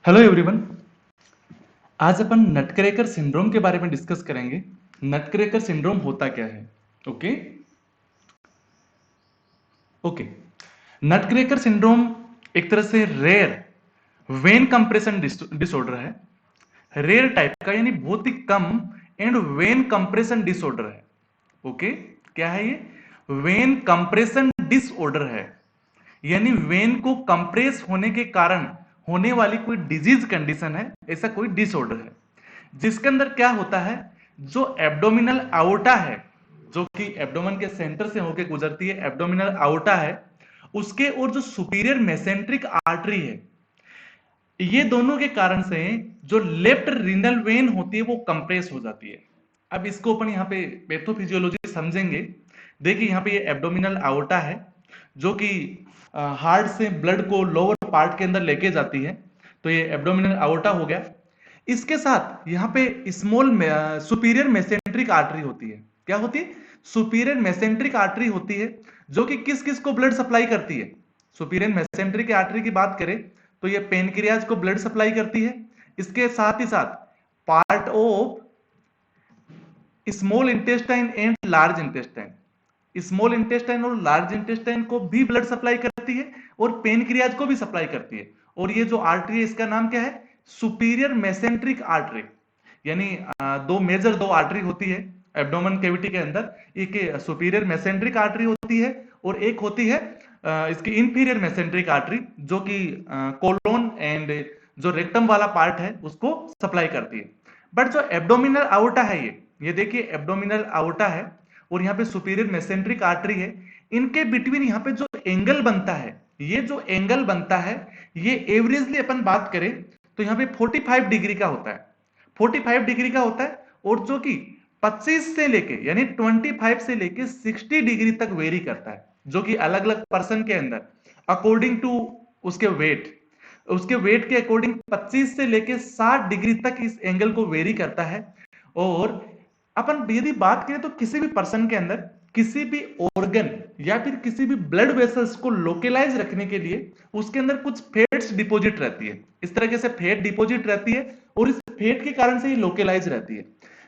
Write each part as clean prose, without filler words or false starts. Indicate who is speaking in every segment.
Speaker 1: Hello everyone. आज अपन Nutcracker syndrome के बारे में डिस्कस करेंगे। नटक्रैकर सिंड्रोम होता क्या है? ओके ओके नटक्रैकर सिंड्रोम एक तरह से रेयर वेन कंप्रेशन डिसऑर्डर है। रेयर टाइप का यानी बहुत ही कम एंड वेन कंप्रेशन डिसऑर्डर है। ओके, क्या है ये? वेन कंप्रेशन डिसऑर्डर है, यानी वेन को कंप्रेस होने के कारण होने वाली कोई डिजीज कंडीशन है, ऐसा कोई डिसऑर्डर है जिसके अंदर क्या होता है, जो एब्डोमिनल आउटा है, जो कि एब्डोमेन के सेंटर से होकर गुजरती है, एब्डोमिनल आउटा है उसके, और जो सुपीरियर मेसेंट्रिक आर्टरी है, ये दोनों के कारण से जो लेफ्ट रीनल वेन होती है वो कंप्रेस हो जाती है। अब इसको अपन यहाँ पे पैथोफिजियोलॉजी समझेंगे। देखिए यहाँ पे ये एब्डोमिनल आउटा है जो कि हार्ट से ब्लड को लोअर पार्ट के अंदर लेके जाती है, तो ये एब्डोमिनल आउटा हो गया। इसके साथ यहाँ पे स्मॉल सुपीरियर मेसेंट्रिक आर्टरी होती है। क्या होती है? सुपीरियर मेसेंट्रिक आर्टरी होती है, जो कि किस किस को ब्लड सप्लाई करती है? सुपीरियर मेसेंट्रिक आर्टरी की बात करें तो ये पेनक्रियाज को ब्लड सप्लाई करती है। इसके साथ ही साथ part of small intestine and large intestine, small intestine और लार्ज इंटेस्टाइन को भी ब्लड सप्लाई करती है और पेनक्रियाज को भी सप्लाई करती है। और ये जो आर्टरी है इसका नाम क्या है? Superior mesenteric artery. यानी दो आर्टरी होती है एब्डोमेन कैविटी के अंदर। एक सुपीरियर मेसेंट्रिक आर्टरी होती है और एक होती है इसकी इंफीरियर मेसेंट्रिक आर्टरी, जो कि कोलोन एंड जो रेक्टम वाला पार्ट है उसको सप्लाई करती है। बट जो एब्डोमिनल आउटा है, ये देखिए एब्डोमिनल आउटा है और यहाँ पे सुपीरियर मेसेंट्रिक आर्टरी है। इनके बिटवीन यहाँ पे जो एंगल बनता है, ये जो एंगल बनता है ये एवरेजली अपन बात करें तो यहाँ पे 45 डिग्री का होता है। 45 डिग्री का होता है और जो कि 25 से लेके यानी 25 से लेके 60 डिग्री तक वेरी करता है, जो कि अलग अलग पर्सन के अंदर अकॉर्डिंग टू उसके वेट के अकॉर्डिंग 25 से लेके 60 डिग्री तक इस एंगल को वेरी करता है। और अपन यदि बात करें तो किसी भी पर्सन के अंदर किसी भी ऑर्गन या फिर किसी भी ब्लड वेसल्स को लोकलाइज रखने के लिए उसके अंदर कुछ फैट्स डिपॉजिट रहती है। इस तरीके से फैट डिपॉजिट रहती है और इस फैट के कारण से ये लोकलाइज रहती है।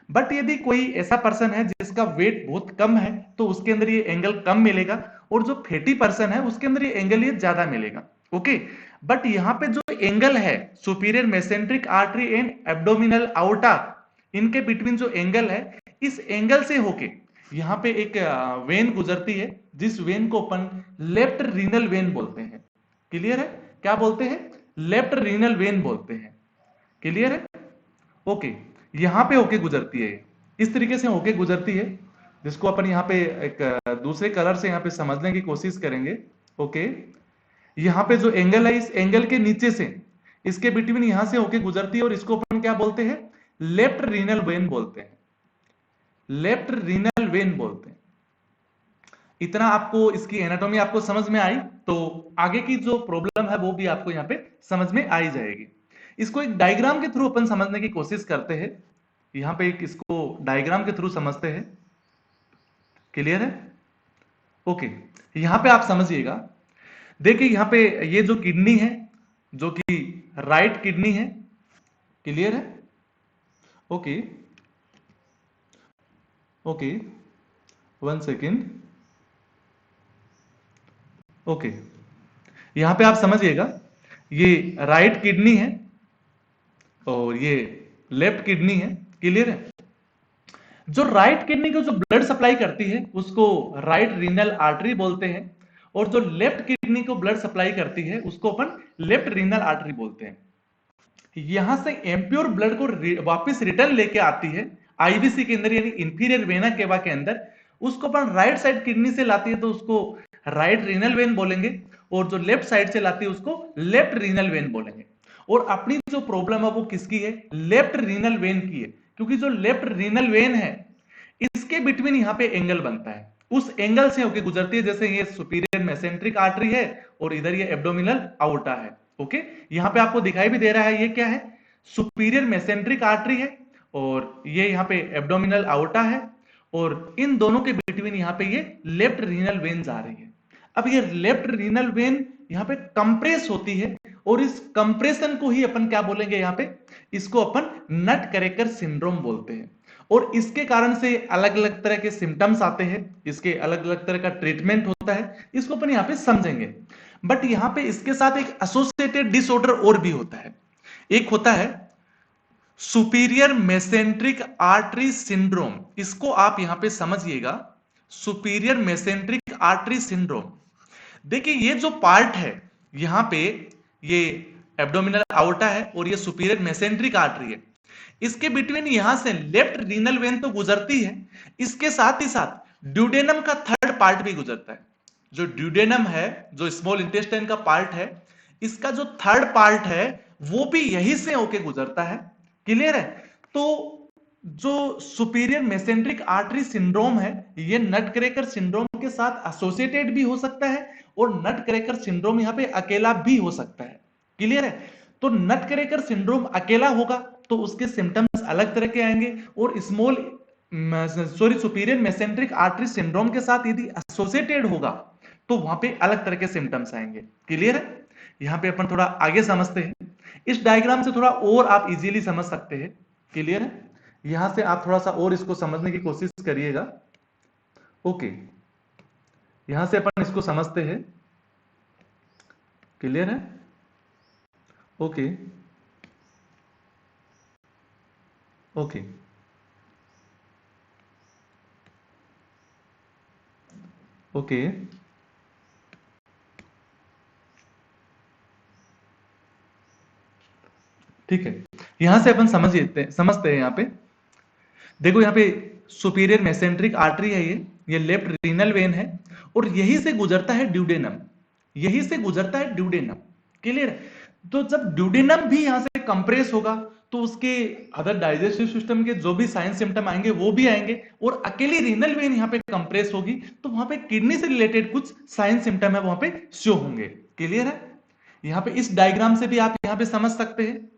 Speaker 1: बट यदि कोई ऐसा पर्सन है जिसका वेट बहुत कम है तो उसके अंदर ये एंगल कम मिलेगा, और जो फैटी पर्सन है उसके अंदर ये एंगल ये ज्यादा मिलेगा। ओके, बट यहां पे जो एंगल है superior mesenteric artery and abdominal outta, इनके बिटवीन जो एंगल है, इस एंगल से होके यहां पे एक वेन गुजरती है जिस वेन को अपन लेफ्ट रीनल वेन बोलते हैं। क्लियर है? क्या बोलते हैं? लेफ्ट रीनल वेन बोलते हैं। क्लियर है? ओके, यहां पे होके गुजरती है, इस तरीके से होके गुजरती है, जिसको अपन यहां पे एक दूसरे कलर से यहां पे समझने की कोशिश करेंगे। ओके, यहां पे जो एंगल है इस एंगल के नीचे से इसके बिटवीन यहां से होके गुजरती है और इसको अपन क्या बोलते हैं? लेफ्ट रीनल वेन बोलते हैं। लेफ्ट रीनल वेन बोलते हैं। इतना आपको इसकी एनाटॉमी आपको समझ में आई तो आगे की जो प्रॉब्लम है वो भी आपको यहां पे समझ में आई जाएगी। इसको एक डायग्राम के थ्रू अपन समझने की कोशिश करते हैं। यहां पे एक इसको डायग्राम के थ्रू समझते हैं। क्लियर है? ओके, यहां पे आप समझिएगा। देखिए यहां पे ये जो किडनी है, जो कि राइट किडनी है। क्लियर है? Okay okay, 1 second. ओके, यहां पे आप समझिएगा, ये राइट किडनी है और ये लेफ्ट किडनी है। क्लियर है? जो राइट किडनी को जो ब्लड सप्लाई करती है उसको राइट रीनल आर्टरी बोलते हैं, और जो लेफ्ट किडनी को ब्लड सप्लाई करती है उसको अपन लेफ्ट रीनल आर्टरी बोलते हैं। यहां से एम्प्योर ब्लड को वापस रिटर्न लेके आती है आईबीसी के अंदर यानी इंफीरियर वेना केवा के अंदर, उसको अपन राइट साइड किडनी से लाती है तो उसको राइट रीनल वेन बोलेंगे, और जो लेफ्ट साइड से लाती है उसको लेफ्ट रीनल वेन बोलेंगे। और अपनी जो प्रॉब्लम है वो किसकी है? लेफ्ट रीनल वेन की है, क्योंकि जो लेफ्ट रीनल वेन है इसके बिटवीन यहां पे एंगल बनता है, उस एंगल से होके गुजरती है। जैसे ये सुपीरियर मेसेंट्रिक आर्टरी है और इधर ये एब्डोमिनल आउटा है। ओके, यहां पे आपको दिखाई भी दे रहा है ये क्या है? सुपीरियर मेसेंट्रिक आर्टरी है और ये यहां पे एब्डोमिनल आउटा है, और इन दोनों के बिटवीन यहां पे ये लेफ्ट रीनल वेन जा रही है। अब ये लेफ्ट रीनल वेन यहां पे कंप्रेस होती है और इस कंप्रेशन को ही अपन क्या बोलेंगे यहां पे, इसको अपन नट क्रैकर सिंड्रोम बोलते हैं। और इसके कारण से अलग अलग तरह के सिम्टम्स आते हैं, इसके अलग अलग तरह का ट्रीटमेंट होता है, इसको अपन यहां पे समझेंगे। बट यहां पे इसके साथ एक एसोसिएटेड डिसऑर्डर और भी होता है, एक होता है सुपीरियर मेसेंट्रिक आर्टरी सिंड्रोम। इसको आप यहां पे समझिएगा, सुपीरियर मेसेंट्रिक आर्टरी सिंड्रोम। देखिए ये जो पार्ट है यहां पे, ये एब्डोमिनल आउटा है और ये सुपीरियर मेसेंट्रिक आर्टरी है, इसके बिटवीन यहां से लेफ्ट रीनल वेन तो गुजरती है, इसके साथ ही साथ ड्यूडेनम का थर्ड पार्ट भी गुजरता है। जो ड्यूडेनम है, जो स्मॉल इंटेस्टाइन का पार्ट है, इसका जो थर्ड पार्ट है वो भी यहीं से होके गुजरता है। क्लियर है? तो जो सुपीरियर मेसेंट्रिक आर्टरी सिंड्रोम है, ये नट क्रैकर सिंड्रोम के साथ एसोसिएटेड भी हो सकता है और नट क्रैकर सिंड्रोम यहां पे अकेला भी हो सकता है। क्लियर है? तो नट क्रैकर सिंड्रोम अकेला होगा तो उसके सिम्टम्स अलग तरह के आएंगे, और सुपीरियर मेसेंट्रिक आर्टरी सिंड्रोम के साथ यदि एसोसिएटेड होगा तो वहां पे अलग तरह के सिम्टम्स आएंगे। क्लियर है? यहां पे अपन थोड़ा आगे समझते हैं, इस डायग्राम से थोड़ा और आप इजीली समझ सकते हैं। क्लियर है? यहां से आप थोड़ा सा और इसको समझने की कोशिश करिएगा। ओके, यहां से अपन इसको समझते हैं। क्लियर है? ओके ओके ओके ठीक है, यहां से अपन समझते हैं। यहां पे देखो, यहां पे सुपीरियर मेसेंट्रिक आर्टरी है, ये लेफ्ट रीनल वेन है और यहीं से गुजरता है ड्यूडेनम, यहीं से गुजरता है ड्यूडेनम। क्लियर? तो जब ड्यूडेनम भी यहां से कंप्रेस होगा तो उसके अदर डाइजेस्टिव सिस्टम के जो भी साइन सिम्टम आएंगे वो भी आएंगे, और अकेली रीनल वेन यहां पे कंप्रेस होगी तो वहां पे किडनी से रिलेटेड कुछ साइन सिम्टम है वहां पे शो होंगे। क्लियर है? यहां पे इस डायग्राम से भी आप यहां पे समझ सकते हैं,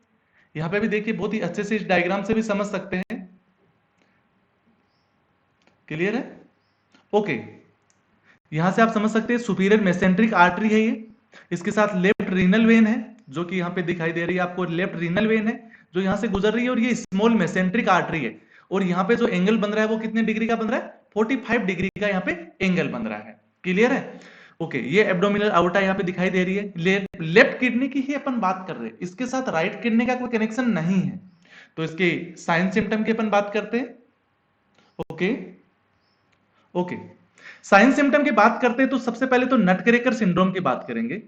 Speaker 1: यहां पे भी देखिए बहुत ही अच्छे से इस डायग्राम से भी समझ सकते हैं। क्लियर है? ओके, यहां से आप समझ सकते हैं सुपीरियर मेसेंट्रिक आर्टरी है ये, इसके साथ लेफ्ट रीनल वेन है जो कि यहां पे दिखाई दे रही है आपको, लेफ्ट रीनल वेन है जो यहां से गुजर रही है, और ये स्मॉल मेसेंट्रिक आर्टरी है, और यहां पे जो एंगल बन रहा है वो कितने डिग्री का बन रहा है, 45 डिग्री का यहां पे एंगल बन रहा है। क्लियर है? ओके, ये एब्डोमिनल आउटा यहां पे दिखाई दे रही है, लेफ्ट किडनी की ही अपन बात कर रहे हैं, इसके साथ राइट किडनी का कोई कनेक्शन नहीं है। तो इसके साइन सिम्टम की अपन बात करते हैं। ओके ओके, साइन सिम्टम की बात करते हैं तो सबसे पहले तो नट क्रैकर सिंड्रोम की बात करेंगे,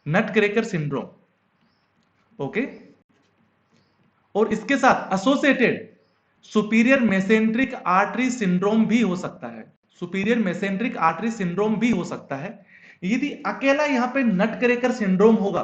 Speaker 1: नट क्रैकर सिंड्रोम। ओके, और इसके साथ associated superior mesenteric artery syndrome भी हो सकता है, सुपीरियर मेसेंट्रिक आर्टरी सिंड्रोम भी हो सकता है। यदि अकेला यहां पे नट क्रैकर सिंड्रोम होगा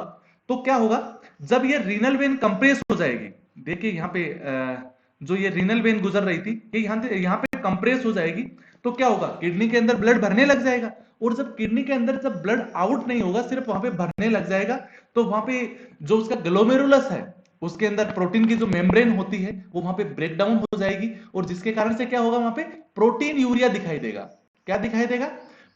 Speaker 1: तो क्या होगा, जब ये रीनल वेन कंप्रेस हो जाएगी, देखिए यहां पे जो ये रीनल वेन गुजर रही थी ये यहां पे कंप्रेस हो जाएगी, तो क्या होगा, किडनी के अंदर ब्लड भरने लग जाएगा, और जब किडनी के अंदर जब ब्लड आउट नहीं होगा, सिर्फ वहां पे भरने लग जाएगा, तो वहां पे जो उसका ग्लोमेरुलस है, उसके अंदर प्रोटीन की जो मेम्ब्रेन होती है वो वहां पे ब्रेक डाउन हो जाएगी, और जिसके कारण से क्या होगा, वहां पे प्रोटीन यूरिया दिखाई देगा। क्या दिखाई देगा?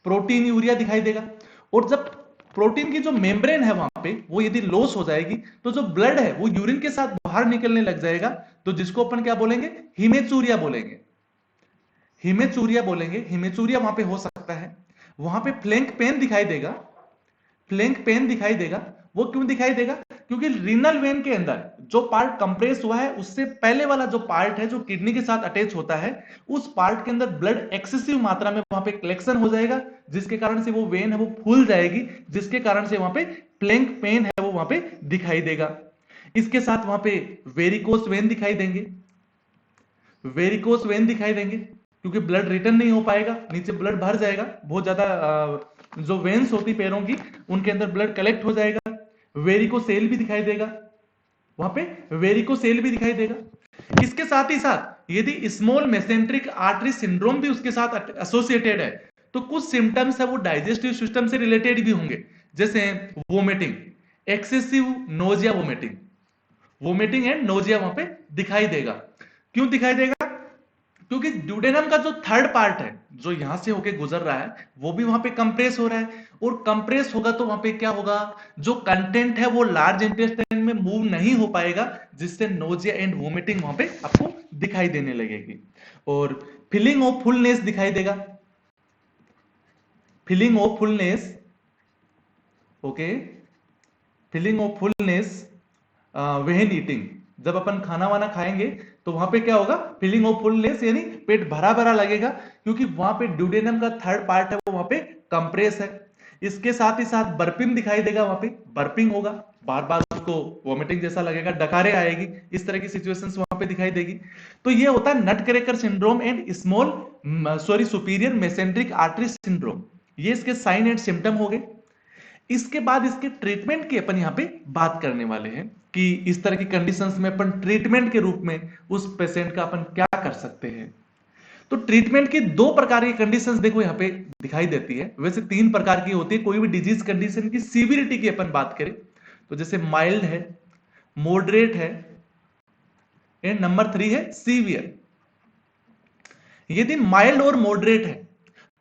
Speaker 1: प्रोटीन यूरिया दिखाई देगा। और जब प्रोटीन की जो मेम्ब्रेन है वहां पे वो यदि लॉस हो जाएगी तो जो ब्लड है वो यूरिन के साथ बाहर निकलने लग जाएगा, तो जिसको अपन क्या बोलेंगे, हिमेचूरिया बोलेंगे, हिमेचूरिया बोलेंगे, हिमेचूरिया वहां पे हो सकता है। वहां पे फ्लैंक पेन दिखाई देगा, फ्लैंक पेन दिखाई देगा। वो क्यों दिखाई देगा? क्योंकि रीनल वेन के अंदर जो पार्ट कंप्रेस हुआ है उससे पहले वाला जो पार्ट है जो किडनी के साथ अटैच होता है, उस पार्ट के अंदर ब्लड एक्सेसिव मात्रा में वहां पे कलेक्शन हो जाएगा, जिसके कारण से वो वेन है वो फूल जाएगी, जिसके कारण से वहां पे फ्लैंक पेन है वो वहां पे दिखाई देगा। इसके साथ वहां पे वेरिकोस वेन दिखाई देंगे, वेरिकोस वेन दिखाई देंगे, क्योंकि ब्लड रिटर्न नहीं हो पाएगा, नीचे ब्लड भर जाएगा, बहुत ज्यादा जो वेन्स होती पैरों की उनके अंदर ब्लड कलेक्ट हो जाएगा। वेरिकोसेल भी दिखाई देगा, वहां पे वेरिकोसेल भी दिखाई देगा। इसके साथ ही साथ यदि स्मॉल मेसेंट्रिक आर्टरी सिंड्रोम भी उसके साथ एसोसिएटेड है तो कुछ सिम्टम्स है वो डाइजेस्टिव सिस्टम से रिलेटेड भी होंगे, जैसे vomiting, excessive nausea, vomiting and nausea वहां पे दिखाई देगा। क्यों दिखाई देगा? क्योंकि ड्यूडेनम का जो थर्ड पार्ट है, जो यहां से होके गुजर रहा है, वो भी वहां पे कंप्रेस हो रहा है, और कंप्रेस होगा तो वहां पे क्या होगा, जो कंटेंट है वो लार्ज इंटेस्टाइन में मूव नहीं हो पाएगा, जिससे नोजिया एंड वोमिटिंग वहां पे आपको दिखाई देने लगेगी, और फीलिंग ऑफ फुलनेस दिखाई देगा, feeling of fullness, okay, feeling of fullness when eating, जब अपन खाना वाना खाएंगे तो वहां पे क्या होगा, फीलिंग ऑफ फुलनेस, यानी पेट भरा भरा लगेगा, क्योंकि वहां पे ड्यूडेनम का थर्ड पार्ट है वो वहां पे कंप्रेस है। इसके साथ ही साथ बर्पिंग दिखाई देगा, वहां पे बर्पिंग होगा, बार बार उसको वॉमिटिंग जैसा लगेगा, डकारे आएगी, इस तरह की सिचुएशंस वहां पे दिखाई देगी। तो ये होता है nutcracker syndrome and small superior mesenteric artery syndrome, ये इसके साइन एंड सिम्टम हो गए। इसके बाद इसके ट्रीटमेंट की अपन यहां पे बात करने वाले हैं कि इस तरह की कंडीशंस में अपन ट्रीटमेंट के रूप में उस पेशेंट का अपन क्या कर सकते हैं। तो ट्रीटमेंट की दो प्रकार की कंडीशंस देखो यहां पे दिखाई देती है, वैसे तीन प्रकार की होती है, कोई भी डिजीज कंडीशन की सीवियरिटी की अपन बात करें तो जैसे माइल्ड है, मॉडरेट है, एंड नंबर 3 है सीवियर। यदि माइल्ड और मॉडरेट है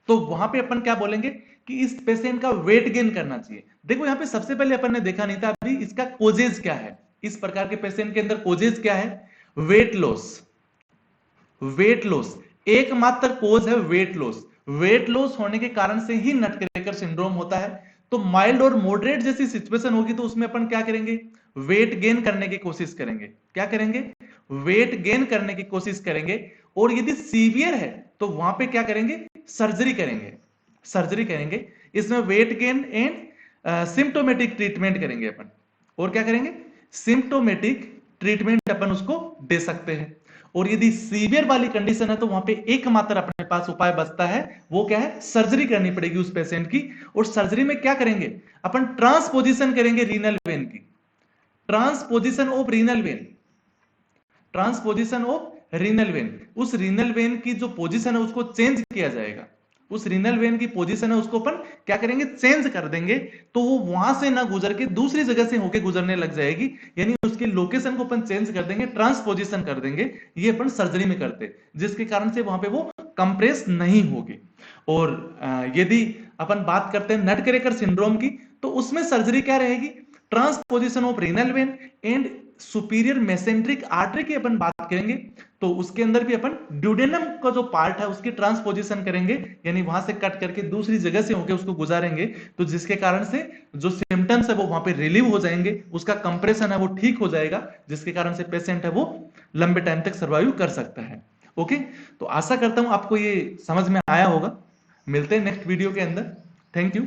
Speaker 1: तो वहां पे अपन क्या बोलेंगे कि इस पेशेंट का वेट गेन करना चाहिए। देखो यहां पे सबसे पहले अपन ने देखा नहीं था अभी, इसका कोजेज क्या है, इस प्रकार के पेशेंट के अंदर कोजेज क्या है, वेट लॉस, वेट लॉस एकमात्र कोज है, वेट लॉस, वेट लॉस होने के कारण से ही नट क्रैकर सिंड्रोम होता है। तो माइल्ड और मॉडरेट जैसी सिचुएशन होगी तो उसमें अपन क्या करेंगे, वेट गेन करने की कोशिश करेंगे, क्या करेंगे, वेट गेन करने की कोशिश करेंगे। और यदि सीवियर है तो वहां पे क्या करेंगे, सर्जरी करेंगे, सर्जरी करेंगे, इसमें weight gain and symptomatic treatment करेंगे अपन, और क्या करेंगे, सिम्टोमेटिक ट्रीटमेंट अपन उसको दे सकते हैं। और यदि सीवियर वाली कंडीशन है तो वहां पे एकमात्र अपने पास उपाय बचता है, वो क्या है, सर्जरी करनी पड़ेगी उस पेशेंट की। और सर्जरी में क्या करेंगे, अपन ट्रांसपोजिशन करेंगे रीनल वेन की, transposition of renal vein, transposition of renal vein, उस रीनल वेन की जो पोजीशन है उसको चेंज किया जाएगा, उस रीनल वेन की पोजीशन है उसको अपन क्या करेंगे, चेंज कर देंगे, तो वो वहां से ना गुजर के दूसरी जगह से होके गुजरने लग जाएगी, यानी उसकी लोकेशन को अपन चेंज कर देंगे, ट्रांसपोजिशन कर देंगे, ये अपन सर्जरी में करते, जिसके कारण से वहां पे वो कंप्रेस नहीं होगी। और यदि अपन बात करते हैं नट क्रैकर सिंड्रोम की, तो उसमें सर्जरी क्या रहेगी, transposition of renal vein and superior mesenteric artery की अपन बात करेंगे, तो उसके अंदर भी अपन ड्यूडेनम का जो पार्ट है उसकी ट्रांसपोजिशन करेंगे, यानी वहां से कट करके दूसरी जगह से होकर उसको गुजारेंगे, तो जिसके कारण से जो सिम्टम्स है वो वहां पे रिलीव हो जाएंगे, उसका कंप्रेशन है वो ठीक हो जाएगा, जिसके कारण से पेशेंट है वो लंबे टाइम तक सर्वाइव कर सकता है। ओके, तो आशा करता हूं आपको ये समझ में आया होगा। मिलते हैं नेक्स्ट वीडियो के अंदर। Thank you.